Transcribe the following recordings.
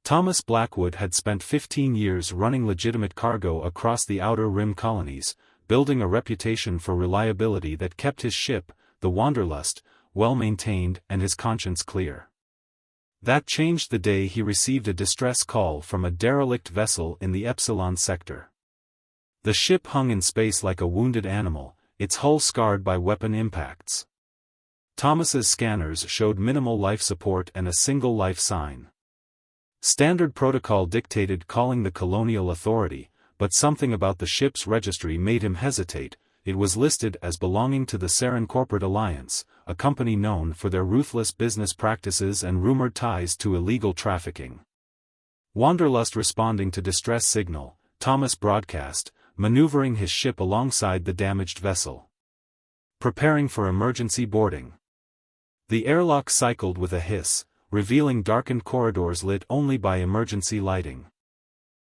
Thomas Blackwood had spent 15 years running legitimate cargo across the Outer Rim colonies, building a reputation for reliability that kept his ship, the Wanderlust, well-maintained and his conscience clear. That changed the day he received a distress call from a derelict vessel in the Epsilon sector. The ship hung in space like a wounded animal, its hull scarred by weapon impacts. Thomas's scanners showed minimal life support and a single life sign. Standard protocol dictated calling the Colonial Authority, but something about the ship's registry made him hesitate. It was listed as belonging to the Saren Corporate Alliance, a company known for their ruthless business practices and rumored ties to illegal trafficking. Wanderlust responding to distress signal, Thomas broadcast, maneuvering his ship alongside the damaged vessel. Preparing for emergency boarding. The airlock cycled with a hiss, revealing darkened corridors lit only by emergency lighting.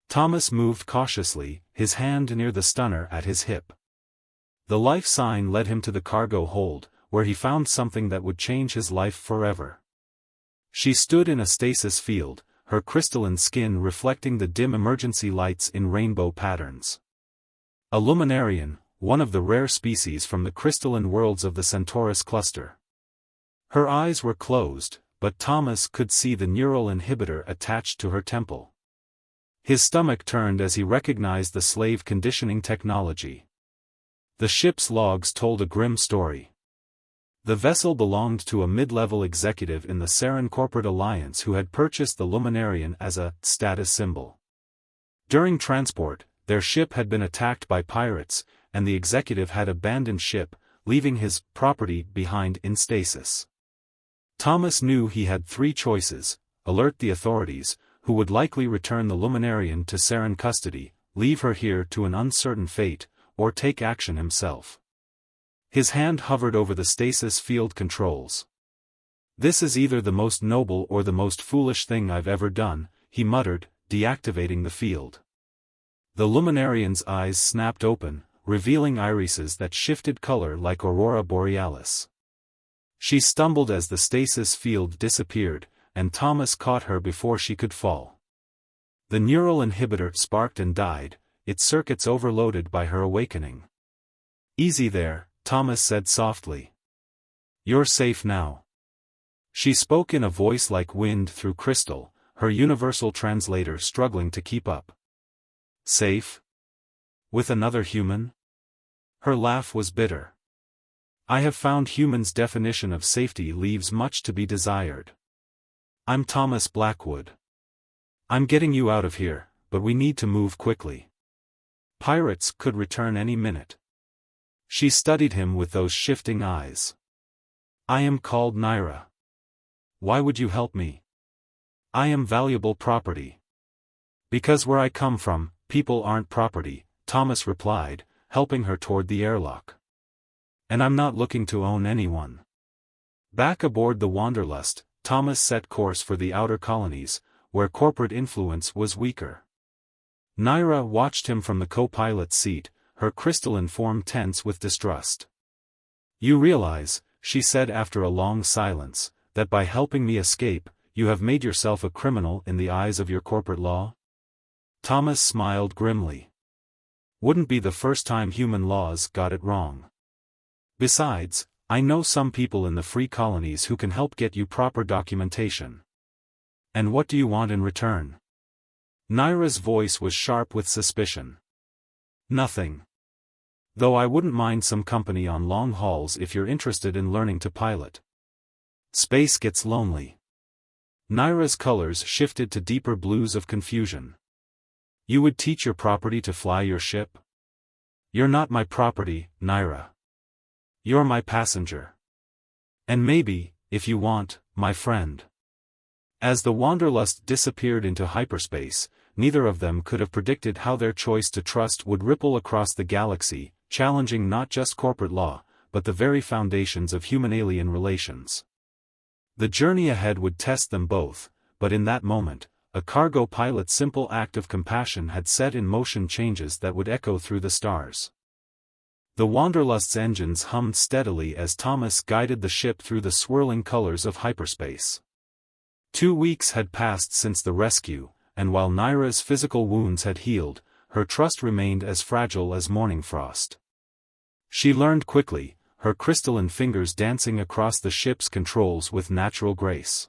Thomas moved cautiously, his hand near the stunner at his hip. The life sign led him to the cargo hold, where he found something that would change his life forever. She stood in a stasis field, her crystalline skin reflecting the dim emergency lights in rainbow patterns. A luminarian, one of the rare species from the crystalline worlds of the Centaurus cluster. Her eyes were closed, but Thomas could see the neural inhibitor attached to her temple. His stomach turned as he recognized the slave conditioning technology. The ship's logs told a grim story. The vessel belonged to a mid-level executive in the Saren Corporate Alliance who had purchased the luminarian as a status symbol. During transport, their ship had been attacked by pirates, and the executive had abandoned ship, leaving his property behind in stasis. Thomas knew he had three choices: alert the authorities, who would likely return the luminarian to Saren custody, leave her here to an uncertain fate, or take action himself. His hand hovered over the stasis field controls. "This is either the most noble or the most foolish thing I've ever done," he muttered, deactivating the field. The luminarian's eyes snapped open, revealing irises that shifted color like aurora borealis. She stumbled as the stasis field disappeared, and Thomas caught her before she could fall. The neural inhibitor sparked and died, its circuits overloaded by her awakening. "Easy there," Thomas said softly. "You're safe now." She spoke in a voice like wind through crystal, her universal translator struggling to keep up. "Safe? With another human?" Her laugh was bitter. "I have found humans' definition of safety leaves much to be desired. I'm Thomas Blackwood. I'm getting you out of here, but we need to move quickly. Pirates could return any minute." She studied him with those shifting eyes. "I am called Naira. Why would you help me?" "I am valuable property." "Because where I come from, people aren't property," Thomas replied, helping her toward the airlock. "And I'm not looking to own anyone." Back aboard the Wanderlust, Thomas set course for the outer colonies, where corporate influence was weaker. Naira watched him from the co-pilot's seat, her crystalline form tense with distrust. "You realize," she said after a long silence, "that by helping me escape, you have made yourself a criminal in the eyes of your corporate law?" Thomas smiled grimly. "Wouldn't be the first time human laws got it wrong. Besides, I know some people in the free colonies who can help get you proper documentation." "And what do you want in return?" Naira's voice was sharp with suspicion. "Nothing. Though I wouldn't mind some company on long hauls if you're interested in learning to pilot. Space gets lonely." Naira's colors shifted to deeper blues of confusion. "You would teach your property to fly your ship?" "You're not my property, Naira. You're my passenger. And maybe, if you want, my friend." As the Wanderlust disappeared into hyperspace, neither of them could have predicted how their choice to trust would ripple across the galaxy, challenging not just corporate law, but the very foundations of human-alien relations. The journey ahead would test them both, but in that moment, a cargo pilot's simple act of compassion had set in motion changes that would echo through the stars. The Wanderlust's engines hummed steadily as Thomas guided the ship through the swirling colors of hyperspace. 2 weeks had passed since the rescue, and while Naira's physical wounds had healed, her trust remained as fragile as morning frost. She learned quickly, her crystalline fingers dancing across the ship's controls with natural grace.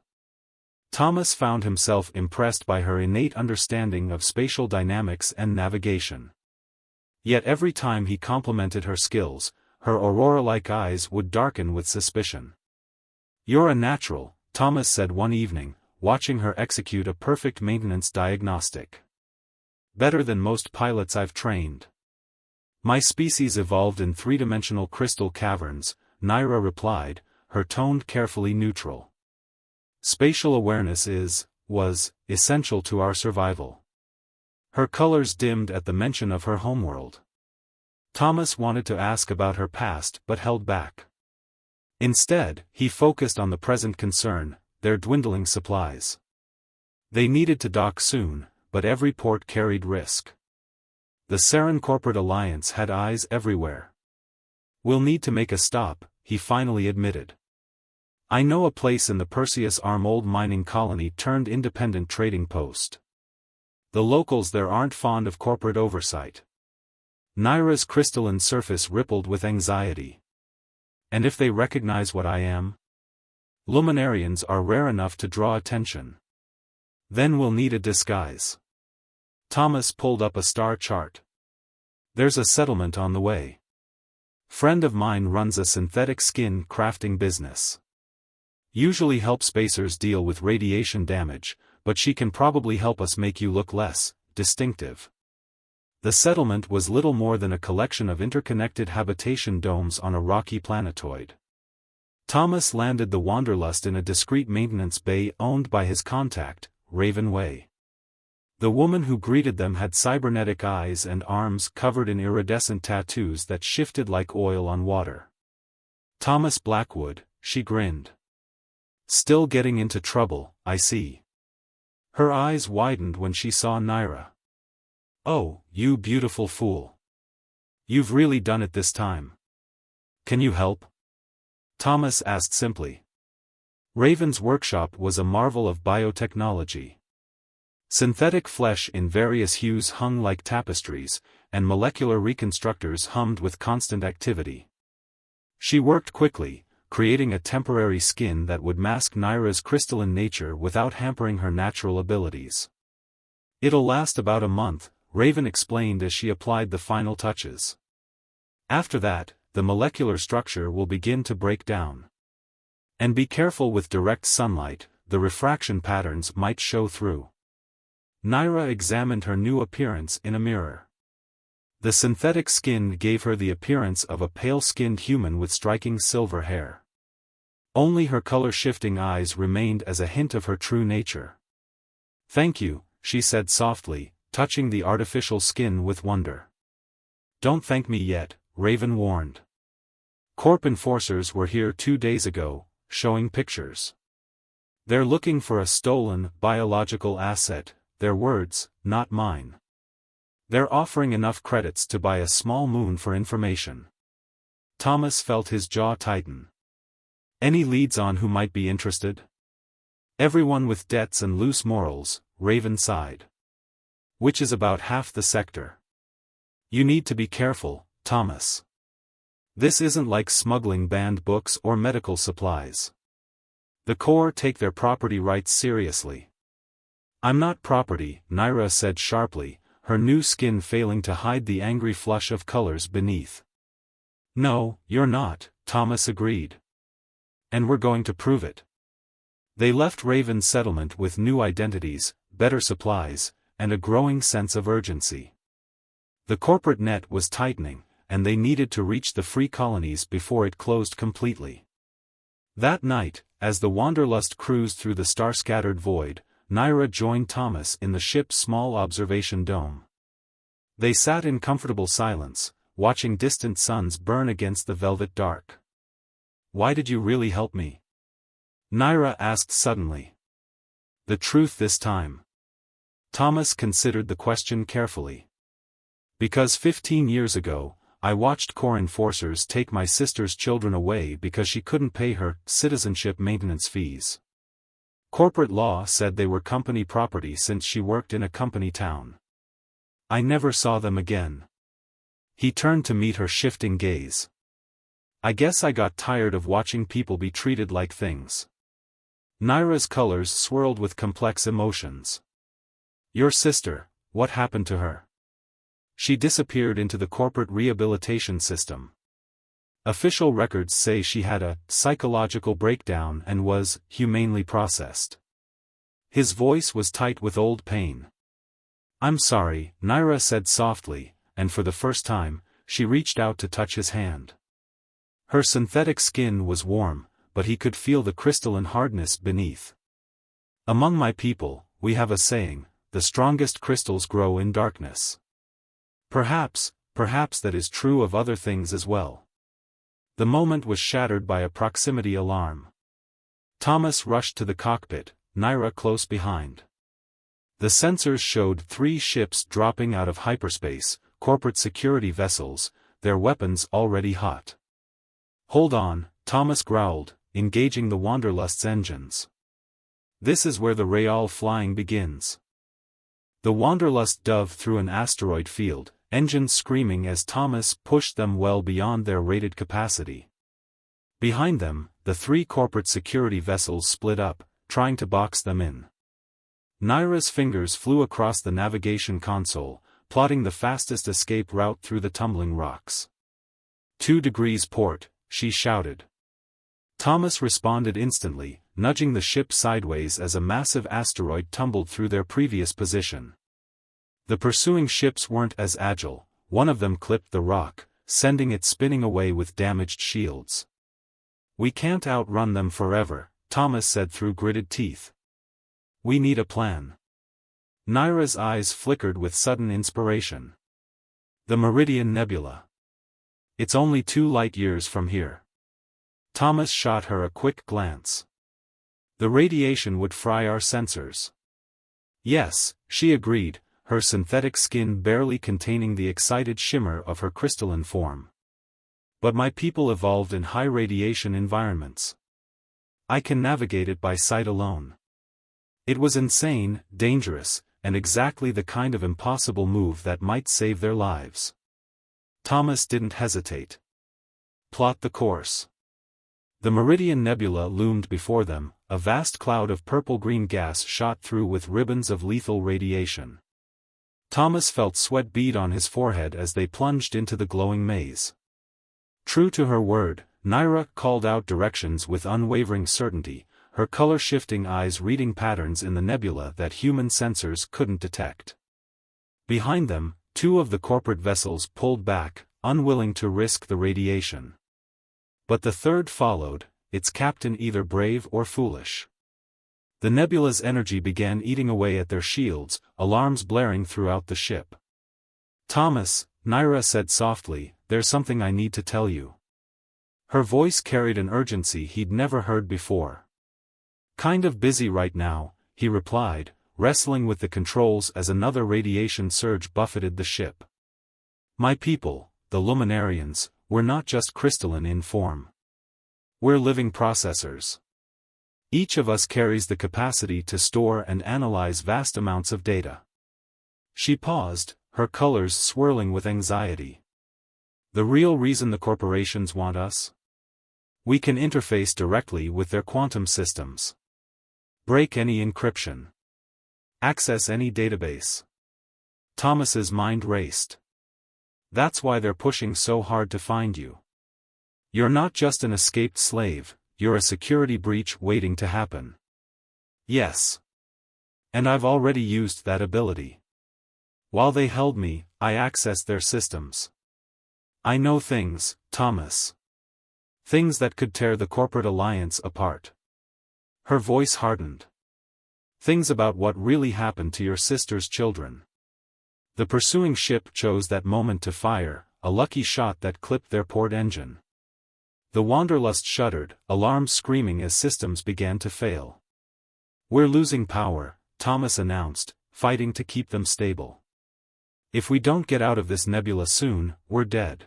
Thomas found himself impressed by her innate understanding of spatial dynamics and navigation. Yet every time he complimented her skills, her aurora-like eyes would darken with suspicion. "You're a natural," Thomas said one evening, watching her execute a perfect maintenance diagnostic. "Better than most pilots I've trained." "My species evolved in three-dimensional crystal caverns," Naira replied, her tone carefully neutral. "Spatial awareness was essential to our survival." Her colors dimmed at the mention of her homeworld. Thomas wanted to ask about her past but held back. Instead, he focused on the present concern, their dwindling supplies. They needed to dock soon, but every port carried risk. The Saren corporate alliance had eyes everywhere. "We'll need to make a stop," he finally admitted. "I know a place in the Perseus Arm old mining colony turned independent trading post. The locals there aren't fond of corporate oversight." Naira's crystalline surface rippled with anxiety. "And if they recognize what I am? Luminarians are rare enough to draw attention. Then we'll need a disguise." Thomas pulled up a star chart. "There's a settlement on the way. Friend of mine runs a synthetic skin crafting business. Usually helps spacers deal with radiation damage, but she can probably help us make you look less distinctive." The settlement was little more than a collection of interconnected habitation domes on a rocky planetoid. Thomas landed the Wanderlust in a discreet maintenance bay owned by his contact, Raven Way. The woman who greeted them had cybernetic eyes and arms covered in iridescent tattoos that shifted like oil on water. "Thomas Blackwood," she grinned. "Still getting into trouble, I see." Her eyes widened when she saw Naira. "Oh, you beautiful fool. You've really done it this time. Can you help?" Thomas asked simply. Raven's workshop was a marvel of biotechnology. Synthetic flesh in various hues hung like tapestries, and molecular reconstructors hummed with constant activity. She worked quickly, creating a temporary skin that would mask Naira's crystalline nature without hampering her natural abilities. "It'll last about a month," Raven explained as she applied the final touches. "After that, the molecular structure will begin to break down. And be careful with direct sunlight, the refraction patterns might show through." Naira examined her new appearance in a mirror. The synthetic skin gave her the appearance of a pale-skinned human with striking silver hair. Only her color-shifting eyes remained as a hint of her true nature. "Thank you," she said softly, touching the artificial skin with wonder. "Don't thank me yet," Raven warned. "Corp enforcers were here 2 days ago, showing pictures. They're looking for a stolen, biological asset, their words, not mine. They're offering enough credits to buy a small moon for information." Thomas felt his jaw tighten. "Any leads on who might be interested?" "Everyone with debts and loose morals," Raven sighed. "Which is about half the sector. You need to be careful, Thomas. This isn't like smuggling banned books or medical supplies. The Corps take their property rights seriously." "I'm not property," Naira said sharply, her new skin failing to hide the angry flush of colors beneath. "No, you're not," Thomas agreed. "And we're going to prove it." They left Raven's settlement with new identities, better supplies, and a growing sense of urgency. The corporate net was tightening, and they needed to reach the free colonies before it closed completely. That night, as the Wanderlust cruised through the star-scattered void, Naira joined Thomas in the ship's small observation dome. They sat in comfortable silence, watching distant suns burn against the velvet dark. "Why did you really help me?" Naira asked suddenly. "The truth this time." Thomas considered the question carefully. "Because 15 years ago, I watched Corps enforcers take my sister's children away because she couldn't pay her citizenship maintenance fees. Corporate law said they were company property since she worked in a company town. I never saw them again. He turned to meet her shifting gaze. I guess I got tired of watching people be treated like things. Naira's colors swirled with complex emotions. Your sister, what happened to her? She disappeared into the corporate rehabilitation system. Official records say she had a psychological breakdown and was humanely processed. His voice was tight with old pain. I'm sorry, Naira said softly, and for the first time, she reached out to touch his hand. Her synthetic skin was warm, but he could feel the crystalline hardness beneath. Among my people, we have a saying, the strongest crystals grow in darkness. Perhaps that is true of other things as well. The moment was shattered by a proximity alarm. Thomas rushed to the cockpit, Naira close behind. The sensors showed 3 ships dropping out of hyperspace, corporate security vessels, their weapons already hot. Hold on, Thomas growled, engaging the Wanderlust's engines. This is where the real flying begins. The Wanderlust dove through an asteroid field, engines screaming as Thomas pushed them well beyond their rated capacity. Behind them, the 3 corporate security vessels split up, trying to box them in. Naira's fingers flew across the navigation console, plotting the fastest escape route through the tumbling rocks. 2 degrees port, she shouted. Thomas responded instantly, nudging the ship sideways as a massive asteroid tumbled through their previous position. The pursuing ships weren't as agile, one of them clipped the rock, sending it spinning away with damaged shields. We can't outrun them forever, Thomas said through gritted teeth. We need a plan. Naira's eyes flickered with sudden inspiration. The Meridian Nebula. It's only 2 light-years from here. Thomas shot her a quick glance. The radiation would fry our sensors. Yes, she agreed, her synthetic skin barely containing the excited shimmer of her crystalline form. But my people evolved in high radiation environments. I can navigate it by sight alone. It was insane, dangerous, and exactly the kind of impossible move that might save their lives. Thomas didn't hesitate. Plot the course. The Meridian Nebula loomed before them, a vast cloud of purple-green gas shot through with ribbons of lethal radiation. Thomas felt sweat bead on his forehead as they plunged into the glowing maze. True to her word, Naira called out directions with unwavering certainty, her color-shifting eyes reading patterns in the nebula that human sensors couldn't detect. Behind them, 2 of the corporate vessels pulled back, unwilling to risk the radiation. But the 3rd followed, its captain either brave or foolish. The nebula's energy began eating away at their shields, alarms blaring throughout the ship. Thomas, Naira said softly, there's something I need to tell you. Her voice carried an urgency he'd never heard before. Kind of busy right now, he replied, wrestling with the controls as another radiation surge buffeted the ship. My people, the Luminarians, were not just crystalline in form. We're living processors. Each of us carries the capacity to store and analyze vast amounts of data. She paused, her colors swirling with anxiety. The real reason the corporations want us? We can interface directly with their quantum systems. Break any encryption. Access any database. Thomas's mind raced. That's why they're pushing so hard to find you. You're not just an escaped slave, you're a security breach waiting to happen. Yes. And I've already used that ability. While they held me, I accessed their systems. I know things, Thomas. Things that could tear the corporate alliance apart. Her voice hardened. Things about what really happened to your sister's children. The pursuing ship chose that moment to fire, a lucky shot that clipped their port engine. The Wanderlust shuddered, alarms screaming as systems began to fail. We're losing power, Thomas announced, fighting to keep them stable. If we don't get out of this nebula soon, we're dead.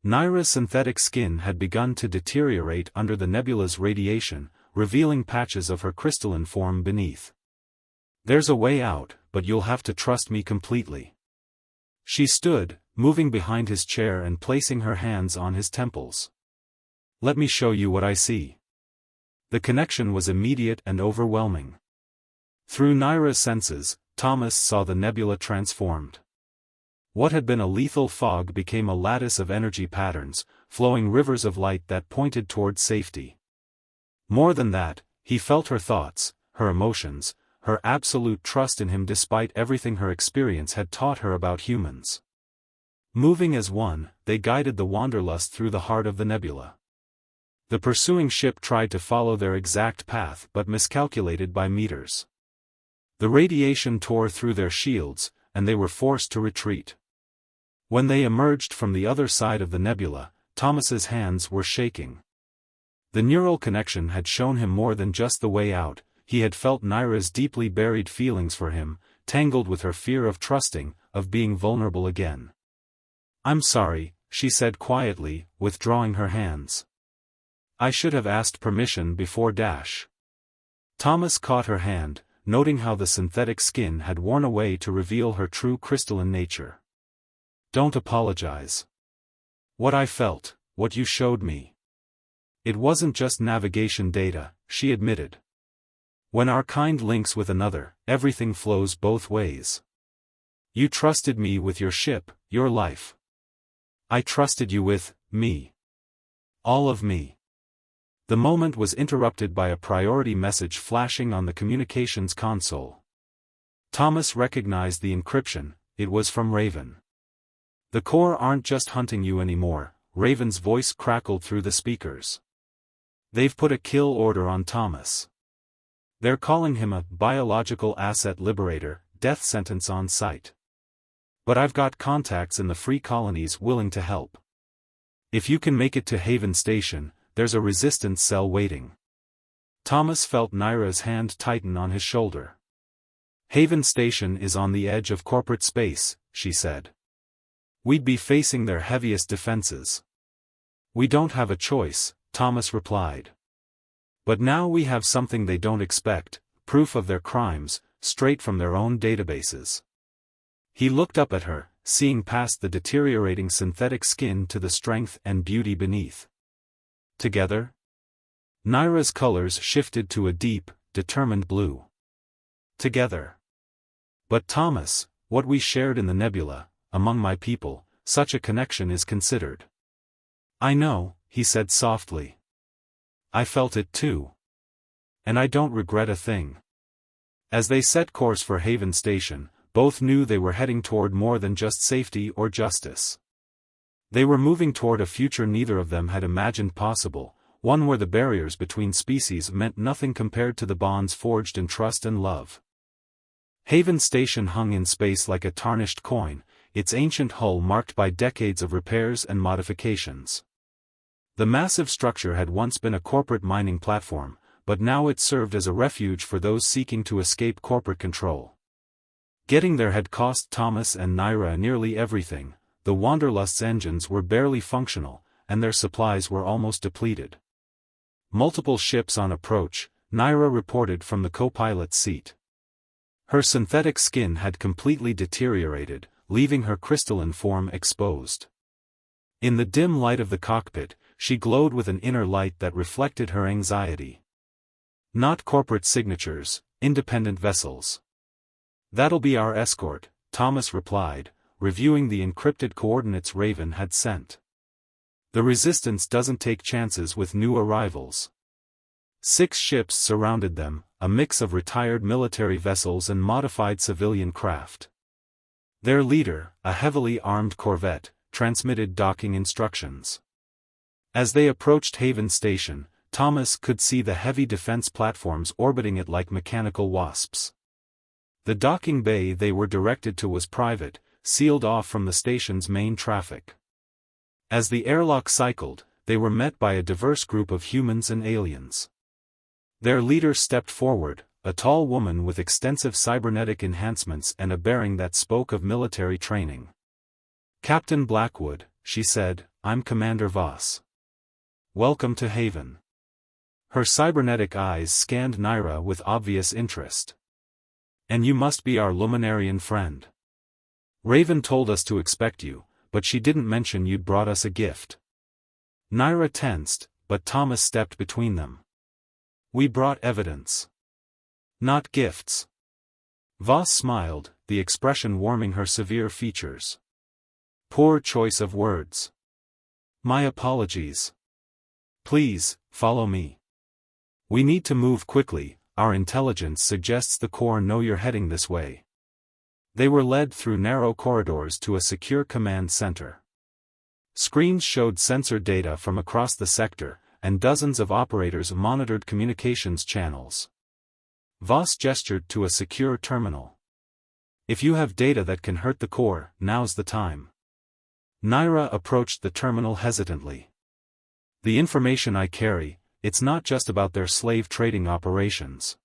Naira's synthetic skin had begun to deteriorate under the nebula's radiation, revealing patches of her crystalline form beneath. "There's a way out, but you'll have to trust me completely." She stood, moving behind his chair and placing her hands on his temples. "Let me show you what I see." The connection was immediate and overwhelming. Through Naira's senses, Thomas saw the nebula transformed. What had been a lethal fog became a lattice of energy patterns, flowing rivers of light that pointed toward safety. More than that, he felt her thoughts, her emotions, her absolute trust in him despite everything her experience had taught her about humans. Moving as one, they guided the Wanderlust through the heart of the nebula. The pursuing ship tried to follow their exact path but miscalculated by meters. The radiation tore through their shields, and they were forced to retreat. When they emerged from the other side of the nebula, Thomas's hands were shaking. The neural connection had shown him more than just the way out. He had felt Naira's deeply buried feelings for him, tangled with her fear of trusting, of being vulnerable again. "I'm sorry," she said quietly, withdrawing her hands. "I should have asked permission before dash." Thomas caught her hand, noting how the synthetic skin had worn away to reveal her true crystalline nature. "Don't apologize. What I felt, what you showed me. It wasn't just navigation data," she admitted. "When our kind links with another, everything flows both ways. You trusted me with your ship, your life. I trusted you with me. All of me." The moment was interrupted by a priority message flashing on the communications console. Thomas recognized the encryption. It was from Raven. "The Corps aren't just hunting you anymore," Raven's voice crackled through the speakers. "They've put a kill order on Thomas. They're calling him a biological asset liberator, death sentence on sight. But I've got contacts in the free colonies willing to help. If you can make it to Haven Station, there's a resistance cell waiting." Thomas felt Naira's hand tighten on his shoulder. "Haven Station is on the edge of corporate space," she said. "We'd be facing their heaviest defenses." "We don't have a choice," Thomas replied. "But now we have something they don't expect, proof of their crimes, straight from their own databases." He looked up at her, seeing past the deteriorating synthetic skin to the strength and beauty beneath. "Together?" Naira's colors shifted to a deep, determined blue. "Together. But Thomas, what we shared in the nebula, among my people, such a connection is considered." "I know," he said softly. "I felt it too. And I don't regret a thing." As they set course for Haven Station, both knew they were heading toward more than just safety or justice. They were moving toward a future neither of them had imagined possible, one where the barriers between species meant nothing compared to the bonds forged in trust and love. Haven Station hung in space like a tarnished coin, its ancient hull marked by decades of repairs and modifications. The massive structure had once been a corporate mining platform, but now it served as a refuge for those seeking to escape corporate control. Getting there had cost Thomas and Naira nearly everything. The Wanderlust's engines were barely functional, and their supplies were almost depleted. Multiple ships on approach, Naira reported from the co-pilot's seat. Her synthetic skin had completely deteriorated, leaving her crystalline form exposed. In the dim light of the cockpit, she glowed with an inner light that reflected her anxiety. "Not corporate signatures, independent vessels." "That'll be our escort," Thomas replied, reviewing the encrypted coordinates Raven had sent. "The Resistance doesn't take chances with new arrivals." 6 ships surrounded them, a mix of retired military vessels and modified civilian craft. Their leader, a heavily armed corvette, transmitted docking instructions. As they approached Haven Station, Thomas could see the heavy defense platforms orbiting it like mechanical wasps. The docking bay they were directed to was private, sealed off from the station's main traffic. As the airlock cycled, they were met by a diverse group of humans and aliens. Their leader stepped forward, a tall woman with extensive cybernetic enhancements and a bearing that spoke of military training. "Captain Blackwood," she said, "I'm Commander Voss. Welcome to Haven." Her cybernetic eyes scanned Naira with obvious interest. And you must be our Luminarian friend. Raven told us to expect you, but she didn't mention you'd brought us a gift. Naira tensed, but Thomas stepped between them. We brought evidence. Not gifts. Voss smiled, the expression warming her severe features. Poor choice of words. My apologies. Please, follow me. We need to move quickly, our intelligence suggests the Corps know you're heading this way. They were led through narrow corridors to a secure command center. Screens showed sensor data from across the sector, and dozens of operators monitored communications channels. Voss gestured to a secure terminal. If you have data that can hurt the Corps, now's the time. Naira approached the terminal hesitantly. The information I carry, it's not just about their slave trading operations.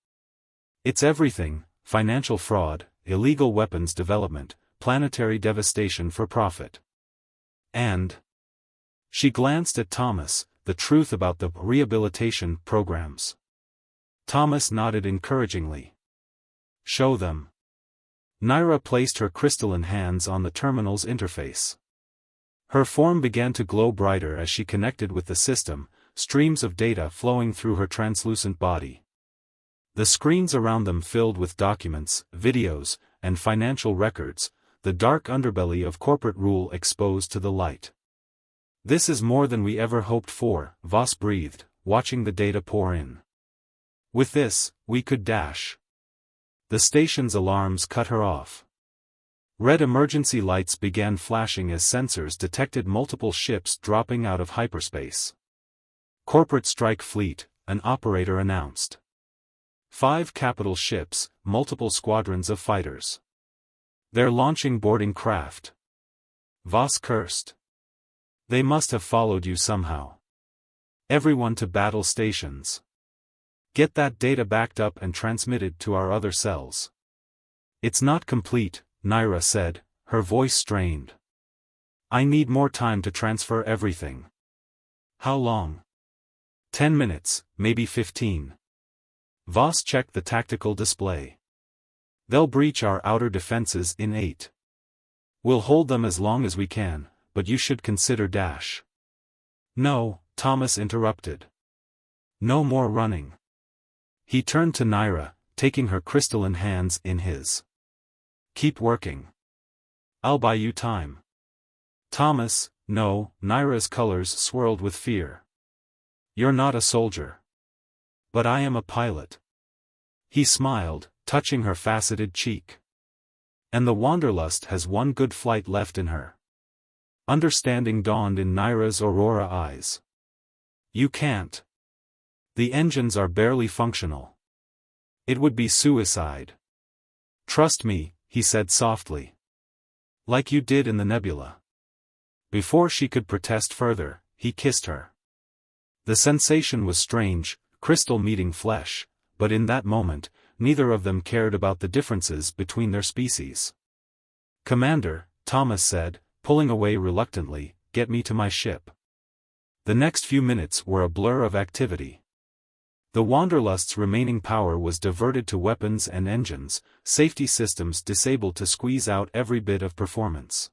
It's everything: financial fraud, illegal weapons development, planetary devastation for profit. And she glanced at Thomas, the truth about the rehabilitation programs. Thomas nodded encouragingly. Show them. Naira placed her crystalline hands on the terminal's interface. Her form began to glow brighter as she connected with the system, streams of data flowing through her translucent body. The screens around them filled with documents, videos, and financial records, the dark underbelly of corporate rule exposed to the light. This is more than we ever hoped for, Voss breathed, watching the data pour in. With this, we could dash. The station's alarms cut her off. Red emergency lights began flashing as sensors detected multiple ships dropping out of hyperspace. Corporate strike fleet, an operator announced. 5 capital ships, multiple squadrons of fighters. They're launching boarding craft. Voss cursed. They must have followed you somehow. Everyone to battle stations. Get that data backed up and transmitted to our other cells. It's not complete, Naira said, her voice strained. I need more time to transfer everything. How long? 10 minutes, maybe 15. Voss checked the tactical display. They'll breach our outer defenses in 8. We'll hold them as long as we can, but you should consider dash. No, Thomas interrupted. No more running. He turned to Naira, taking her crystalline hands in his. Keep working. I'll buy you time. Thomas, no, Naira's colors swirled with fear. You're not a soldier. But I am a pilot. He smiled, touching her faceted cheek. And the Wanderlust has one good flight left in her. Understanding dawned in Naira's aurora eyes. You can't. The engines are barely functional. It would be suicide. Trust me, he said softly. Like you did in the nebula. Before she could protest further, he kissed her. The sensation was strange, crystal meeting flesh, but in that moment, neither of them cared about the differences between their species. Commander, Thomas said, pulling away reluctantly, get me to my ship. The next few minutes were a blur of activity. The Wanderlust's remaining power was diverted to weapons and engines, safety systems disabled to squeeze out every bit of performance.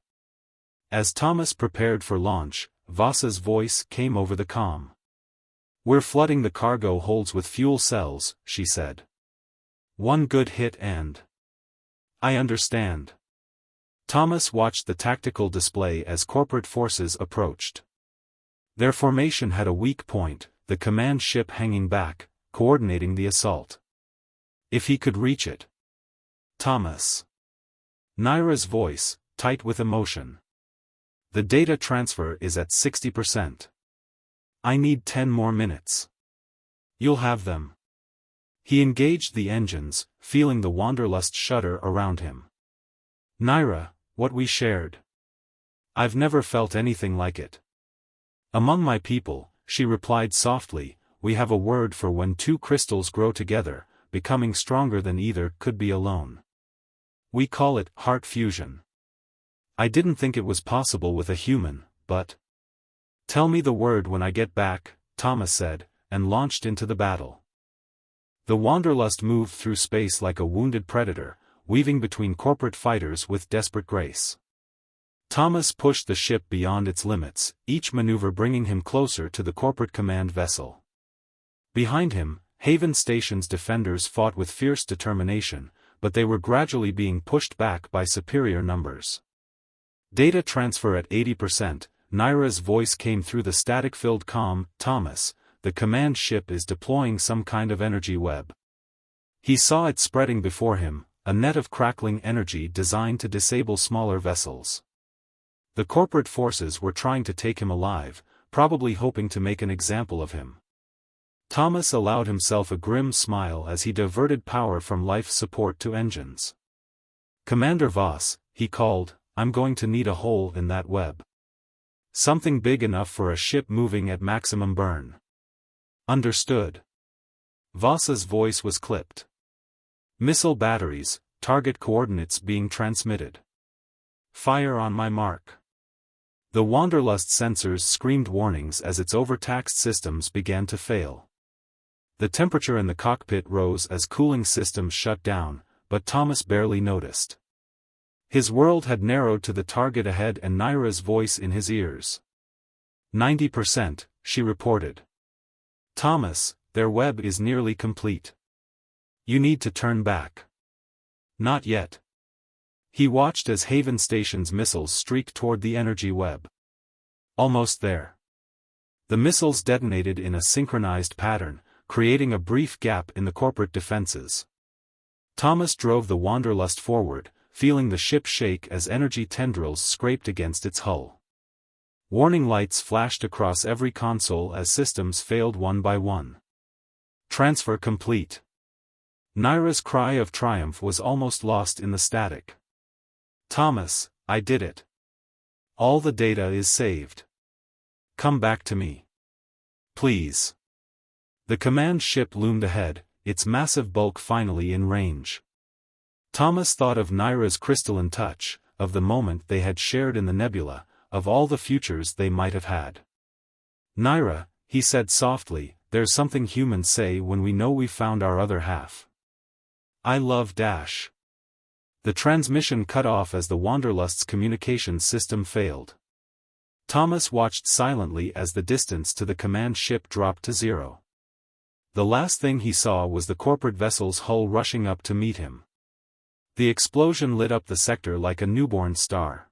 As Thomas prepared for launch, Voss's voice came over the comm. We're flooding the cargo holds with fuel cells, she said. One good hit and... I understand. Thomas watched the tactical display as corporate forces approached. Their formation had a weak point, the command ship hanging back, coordinating the assault. If he could reach it. Thomas. Naira's voice, tight with emotion. The data transfer is at 60%. I need 10 more minutes. You'll have them. He engaged the engines, feeling the Wanderlust shudder around him. Naira, what we shared. I've never felt anything like it. Among my people, she replied softly, we have a word for when two crystals grow together, becoming stronger than either could be alone. We call it heart fusion. I didn't think it was possible with a human, but... Tell me the word when I get back, Thomas said, and launched into the battle. The Wanderlust moved through space like a wounded predator, weaving between corporate fighters with desperate grace. Thomas pushed the ship beyond its limits, each maneuver bringing him closer to the corporate command vessel. Behind him, Haven Station's defenders fought with fierce determination, but they were gradually being pushed back by superior numbers. Data transfer at 80%, Naira's voice came through the static-filled comm. "Thomas, the command ship is deploying some kind of energy web." He saw it spreading before him, a net of crackling energy designed to disable smaller vessels. The corporate forces were trying to take him alive, probably hoping to make an example of him. Thomas allowed himself a grim smile as he diverted power from life support to engines. "Commander Voss," he called, "I'm going to need a hole in that web. Something big enough for a ship moving at maximum burn." "Understood." Voss's voice was clipped. "Missile batteries, target coordinates being transmitted. Fire on my mark." The Wanderlust sensors screamed warnings as its overtaxed systems began to fail. The temperature in the cockpit rose as cooling systems shut down, but Thomas barely noticed. His world had narrowed to the target ahead and Naira's voice in his ears. 90%, she reported. "Thomas, their web is nearly complete. You need to turn back." "Not yet." He watched as Haven Station's missiles streaked toward the energy web. "Almost there." The missiles detonated in a synchronized pattern, creating a brief gap in the corporate defenses. Thomas drove the Wanderlust forward, feeling the ship shake as energy tendrils scraped against its hull. Warning lights flashed across every console as systems failed one by one. "Transfer complete." Naira's cry of triumph was almost lost in the static. "Thomas, I did it. All the data is saved. Come back to me. Please." The command ship loomed ahead, its massive bulk finally in range. Thomas thought of Naira's crystalline touch, of the moment they had shared in the nebula, of all the futures they might have had. "Naira," he said softly, "there's something humans say when we know we've found our other half. I love dash." The transmission cut off as the Wanderlust's communications system failed. Thomas watched silently as the distance to the command ship dropped to zero. The last thing he saw was the corporate vessel's hull rushing up to meet him. The explosion lit up the sector like a newborn star.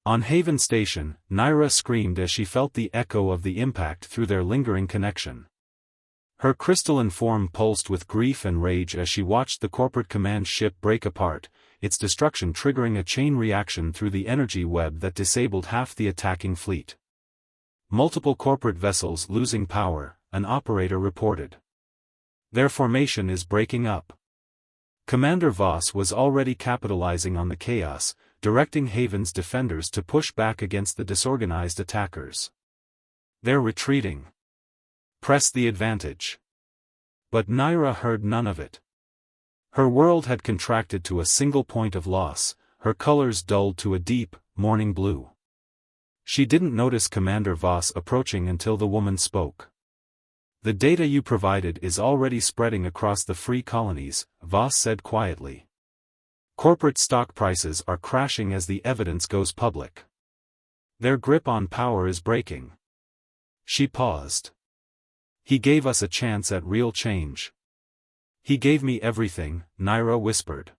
On Haven Station, Naira screamed as she felt the echo of the impact through their lingering connection. Her crystalline form pulsed with grief and rage as she watched the corporate command ship break apart, its destruction triggering a chain reaction through the energy web that disabled half the attacking fleet. "Multiple corporate vessels losing power," an operator reported. "Their formation is breaking up." Commander Voss was already capitalizing on the chaos, directing Haven's defenders to push back against the disorganized attackers. "They're retreating. Press the advantage." But Naira heard none of it. Her world had contracted to a single point of loss, her colors dulled to a deep, morning blue. She didn't notice Commander Voss approaching until the woman spoke. "The data you provided is already spreading across the free colonies," Voss said quietly. "Corporate stock prices are crashing as the evidence goes public. Their grip on power is breaking." She paused. "He gave us a chance at real change." "He gave me everything," Naira whispered.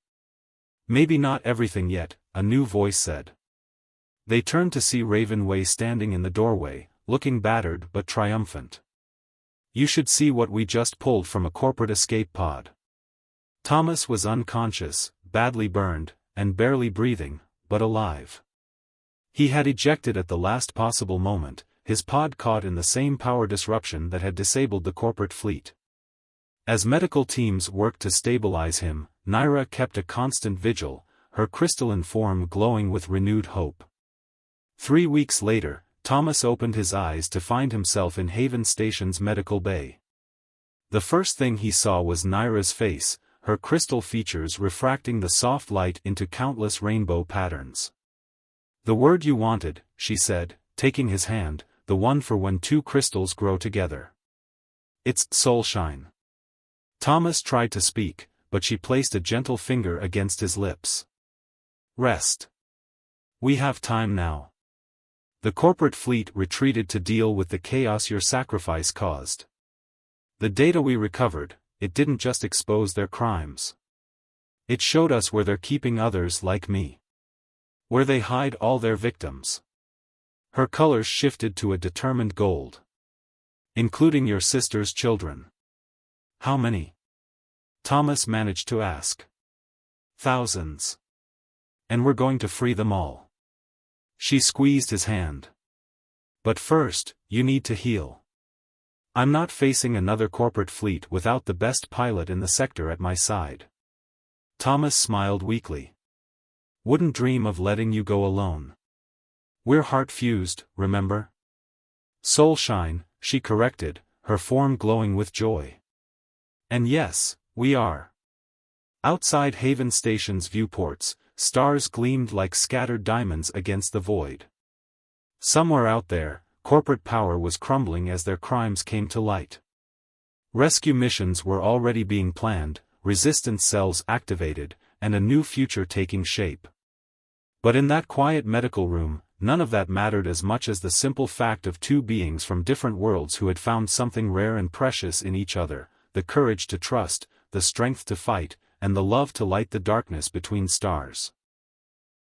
"Maybe not everything yet," a new voice said. They turned to see Ravenway standing in the doorway, looking battered but triumphant. "You should see what we just pulled from a corporate escape pod." Thomas was unconscious, badly burned, and barely breathing, but alive. He had ejected at the last possible moment, his pod caught in the same power disruption that had disabled the corporate fleet. As medical teams worked to stabilize him, Naira kept a constant vigil, her crystalline form glowing with renewed hope. 3 weeks later, Thomas opened his eyes to find himself in Haven Station's medical bay. The first thing he saw was Naira's face, her crystal features refracting the soft light into countless rainbow patterns. "The word you wanted," she said, taking his hand, "the one for when two crystals grow together." It's Soulshine. Thomas tried to speak, but she placed a gentle finger against his lips. Rest. We have time now. The corporate fleet retreated to deal with the chaos your sacrifice caused. The data we recovered, it didn't just expose their crimes. It showed us where they're keeping others like me. Where they hide all their victims. Her colors shifted to a determined gold. Including your sister's children. How many? Thomas managed to ask. Thousands. And we're going to free them all. She squeezed his hand. But first, you need to heal. I'm not facing another corporate fleet without the best pilot in the sector at my side. Thomas smiled weakly. Wouldn't dream of letting you go alone. We're heart-fused, remember? Soulshine, she corrected, her form glowing with joy. And yes, we are. Outside Haven Station's viewports, stars gleamed like scattered diamonds against the void. Somewhere out there, corporate power was crumbling as their crimes came to light. Rescue missions were already being planned, resistance cells activated, and a new future taking shape. But in that quiet medical room, none of that mattered as much as the simple fact of two beings from different worlds who had found something rare and precious in each other, the courage to trust, the strength to fight, and the love to light the darkness between stars.